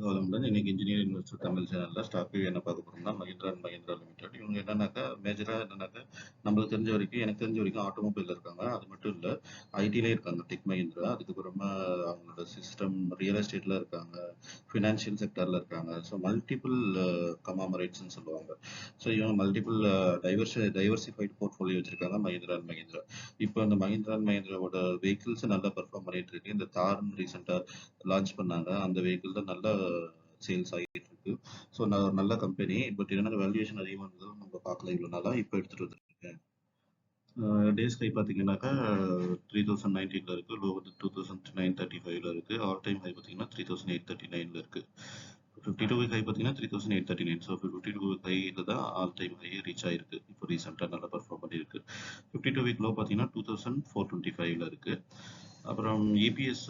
வளமுடன். இன்னைக்கு engineer investor Tamil சேனல்ல ஸ்டாக் ரிவ்யூ என்ன பார்க்க போறோம்னா, மஹிந்திரா அண்ட் மஹிந்திரா லிமிடெட். இவங்க என்னன்னாக்கா, மேஜரா என்னன்னாக்கா, நம்மளுக்கு தெரிஞ்ச வரைக்கும், எனக்கு தெரிஞ்ச வரைக்கும் ஆட்டோமொபைல்ல இருக்காங்க. அது மட்டும் இல்ல, ஐடிலயும் இருக்காங்க. டெக் மஹிந்திரா. அதுக்கப்புறமா அவங்களோட சிஸ்டம், ரியல் எஸ்டேட்ல இருக்காங்க. ஃபினான்ஷியல் செக்டர்ல இருக்காங்க. ஸோ மல்டிபிள் கமாமரேட்ஸ்ன்னு சொல்லுவாங்க. ஸோ இவங்க மல்டிபிள் டைவர்சிஃபைடு போர்ட்ஃபோலியோ வச்சிருக்காங்க மஹிந்திரா அண்ட் மஹிந்திரா. இப்போ இந்த மஹிந்திரா அண்ட் மஹிந்திராவோட வெஹிக்கிள்ஸ் நல்லா பெர்ஃபார்ம் பண்ணிட்டு இருக்கு. இந்த தார் ரீசெண்டா லான்ச் பண்ணாங்க. அந்த வெஹிக்கிள் தான் நல்ல சேல்ஸ் ஆகிட்டு இருக்கு. ஸோ நல்ல கம்பெனி. பட் என்னன்னா வேல்யூவேஷன் அதிகமாக இருந்தது நம்ம பார்க்கல இவ்வளோ நாளா. இப்போ எடுத்துட்டு வந்துருக்கேன். டேஸ் ஹை பார்த்தீங்கன்னாக்கா 3019 இருக்கு. லோ வந்து 2935 இருக்கு. ஆல் டைம் ஹை பார்த்தீங்கன்னா 3839 இருக்கு. 52 வீக் ஹை பார்த்தீங்கன்னா 3839. ஸோ 52 வீக் ஹைல தான் ஆல் டைம் ஹை ரீச் ஆயிருக்கு. இப்போ ரீசெண்டாக நல்லா பர்ஃபார்ம் பண்ணியிருக்கு. 52 வீக் லோ பார்த்தீங்கன்னா 2425 இருக்கு. அப்புறம் இபிஎஸ்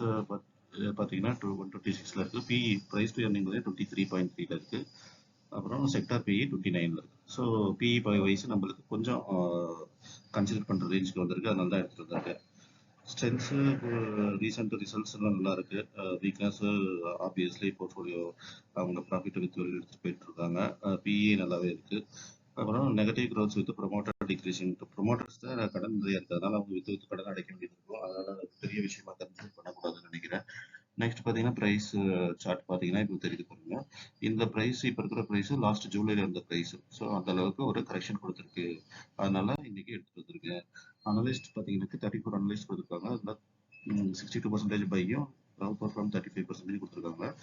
பார்த்தீங்கன்னா 126 இருக்கு. பிஇ பிரைஸ் டு earning 23.3 இருக்கு. அப்புறம் செக்டார் பிஇ 29 இருக்கு. ஸோ பிஇ வைஸ் நம்மளுக்கு கொஞ்சம் கன்சிடர் பண்ற ரேஞ்சுக்கு வந்திருக்கு. அதனால தான் எடுத்துட்டு வந்தாங்க. ஸ்ட்ரென்த்ஸு ரீசெண்ட் ரிசல்ட்ஸ் எல்லாம் நல்லா இருக்கு. வீக்னஸ் ஆப்வியஸ்லி போர்ட்ஃபோலியோ அவங்க ப்ராஃபிட் வித் எடுத்துட்டு போயிட்டு இருக்காங்க. பிஇ நல்லாவே இருக்கு. அப்புறம் negative growths with promoter decreasing. Promoters தான் கடன் நிறைய இருக்கிறதுனால அவங்க வித்து கடன் அடைக்க வேண்டியது இருக்கும். அதனால பெரிய விஷயமா கன்சிடர் பண்ணக்கூடாதுன்னு நினைக்கிறேன். நெக்ஸ்ட் பார்த்தீங்கன்னா ப்ரைஸ் சார்ட் பார்த்தீங்கன்னா இப்போ தெரியுது பாருங்க. இந்த ப்ரைஸ் இப்போ இருக்கிற ப்ரைஸ் லாஸ்ட் ஜூலைல இருந்த ப்ரைஸ். ஸோ அந்த அளவுக்கு ஒரு கரெக்ஷன் கொடுத்துருக்கு. அதனால இன்னைக்கு எடுத்துட்டு வந்திருக்கேன். அனலிஸ்ட் பார்த்தீங்கன்னா 34 அனலிஸ்ட் கொடுத்துருக்காங்க. அதில் 62% பையும் அவுட் பர்ஃபார்ம் 35% கொடுத்துருக்காங்க.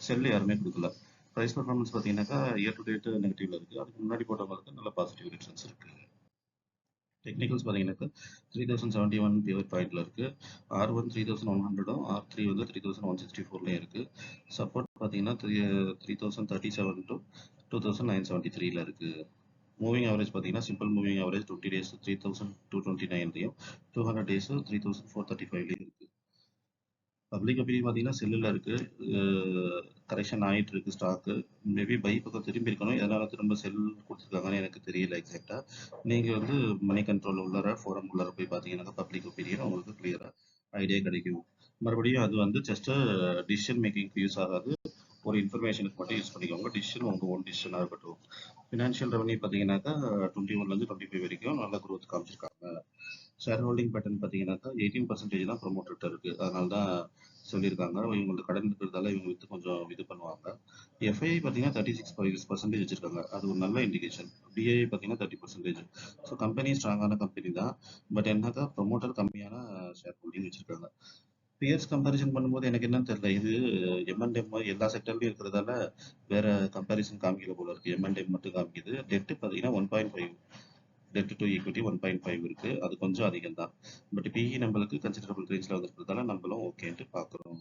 செல் யாருமே கொடுக்கல. ப்ரைஸ் பர்ஃபார்மன்ஸ் பார்த்தீங்கன்னாக்கா இயர் டு டேட் நெகட்டிவ்ல இருக்கு. அதுக்கு முன்னாடி போட்டவங்களுக்கு நல்ல பாசிட்டிவ் ரிட்டர்ன்ஸ் இருக்கு. டெக்னிக்கல்ஸ் பார்த்தீங்கன்னாக்கா 3071 பிவர் பாயிண்ட்ல இருக்கு. R1 3100, R3 வந்து 3164 இருக்கு. சப்போர்ட் பார்த்தீங்கன்னா 3037 டு 2973 இருக்கு. மூவிங் ஆவரேஜ் பார்த்தீங்கன்னா simple moving average 20 days 3229 200 days 3435 இருக்கு. பப்ளிக் ஒப்பீனியன் பார்த்தீங்கன்னா செல்லில் இருக்கு. கரெக்ஷன் ஆகிட்டு இருக்கு ஸ்டாக்கு. மேபி பை பக்கம் திரும்பி இருக்கணும். எதனால திரும்ப செல் கொடுத்துருக்காங்கன்னு எனக்கு தெரியல எக்ஸாக்டா. நீங்க வந்து மணி கண்ட்ரோல் உள்ளார ஃபோரம் உள்ளார போய் பார்த்தீங்கன்னா பப்ளிக் ஒப்பீனியன் உங்களுக்கு கிளியரா ஐடியா கிடைக்கும். மறுபடியும் அது வந்து ஜஸ்ட் டிசிஷன் மேக்கிங்க்கு யூஸ் ஆகாது. ஒரு இன்ஃபர்மேஷனுக்கு மட்டும் யூஸ் பண்ணிக்கோங்க. டிசிஷன் உங்க ஓன் டிசிஷனாக இருக்கட்டும். ஃபினான்ஷியல் ரெவன்யூ பார்த்தீங்கன்னாக்கா 21லேருந்து 25 வரைக்கும் நல்ல growth காமிச்சிருக்காங்க. ஷேர் ஹோல்டிங் பேட்டர்ன் பார்த்தீங்கன்னாக்கா 18% தான் ப்ரொமோட்டர்கிட்ட இருக்கு. அதனால தான் சொல்லியிருக்காங்க. இவங்களுக்கு கடன் இருக்கிறதால இவங்க வித்து கொஞ்சம் இது பண்ணுவாங்க. எஃப்ஐ பார்த்தீங்கன்னா 36% வச்சிருக்காங்க. அது ஒரு நல்ல இண்டிகேஷன். டிஐ பார்த்தீங்கன்னா 30%. ஸோ கம்பெனி ஸ்ட்ராங்கான கம்பெனி தான். பட் என்னக்கா ப்ரொமோட்டர் கம்மியான ஷேர் ஹோல்டிங் வச்சிருக்காங்க. பியர்ஸ் கம்பேரிசன் பண்ணும்போது எனக்கு என்னன்னு தெரியல. இது எம்என்எம் எல்லா செக்டர்லயும் இருக்கிறதால வேற கம்பேரிசன் காமிக்கல போல இருக்கு. எம்என்எம் மட்டும் காமிக்குது. டெட் பார்த்தீங்கன்னா 1.5. டெட் டு ஈக்விட்டி 1.5 இருக்கு. அது கொஞ்சம் அதிகம் தான். பட் பிஇ நம்மளுக்கு கன்சிடரபிள் ரேஞ்சில் வந்துருக்கிறதால நம்மளும் ஓகேன்ட்டு பார்க்குறோம்.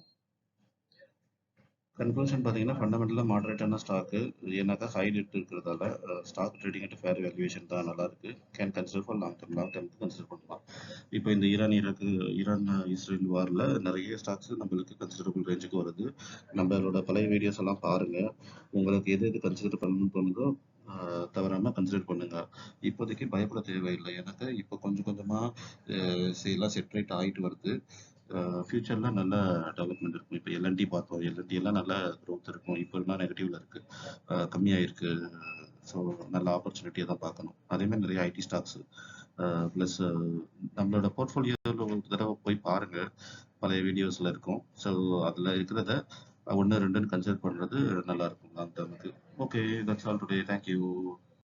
கன்க்ளூஷன் பார்த்தீங்கன்னா ஃபண்டமெண்டலாக மாடரேட்டான ஸ்டாக்கு. ஏன்னாக்கா ஹை டெட் இருக்கிறதால stock trading at fair valuation தான் நல்லா இருக்கு. கேன் கன்சிடர் ஃபார் லாங் டர்முக்கு கன்சிடர் பண்ணலாம். இப்போ இந்த ஈரான் இஸ்ரேல் வாரில் நிறைய ஸ்டாக்ஸ் நம்மளுக்கு கன்சிடரபிள் ரேஞ்சுக்கு வருது. நம்மளோட பழைய வீடியோஸ் எல்லாம் பாருங்க. உங்களுக்கு எது எது கன்சிடர் பண்ணணும்னு தோணுதோ தவறாம கன்சிடர் பண்ணுங்க. இப்போதைக்கு பயப்பட தேவையில்லை. எனக்கு இப்போ கொஞ்சம் கொஞ்சமா எல்லாம் செட்ரேட் ஆகிட்டு வருது. ஃபியூச்சர்ல நல்ல டெவலப்மெண்ட் இருக்கும். இப்போ எல்என்டி பார்த்தோம். எல்என்டி எல்லாம் நல்ல growth இருக்கும். இப்போ எல்லாம் நெகட்டிவ்ல இருக்கு. கம்மியாயிருக்கு. ஸோ நல்ல ஆப்பர்ச்சுனிட்டியை தான் பார்க்கணும். அதே மாதிரி நிறைய ஐடி ஸ்டாக்ஸ் ப்ளஸ் நம்மளோட போர்ட்ஃபோலியோவில் ஒரு தடவை போய் பாருங்க. பழைய வீடியோஸ்ல இருக்கும். ஸோ அதில் இருக்கிறத ஒன்று ரெண்டுன்னு கன்சிடர் பண்ணுறது நல்லா இருக்கும் லாங் டர்முக்கு. Okay, that's all today. Thank you.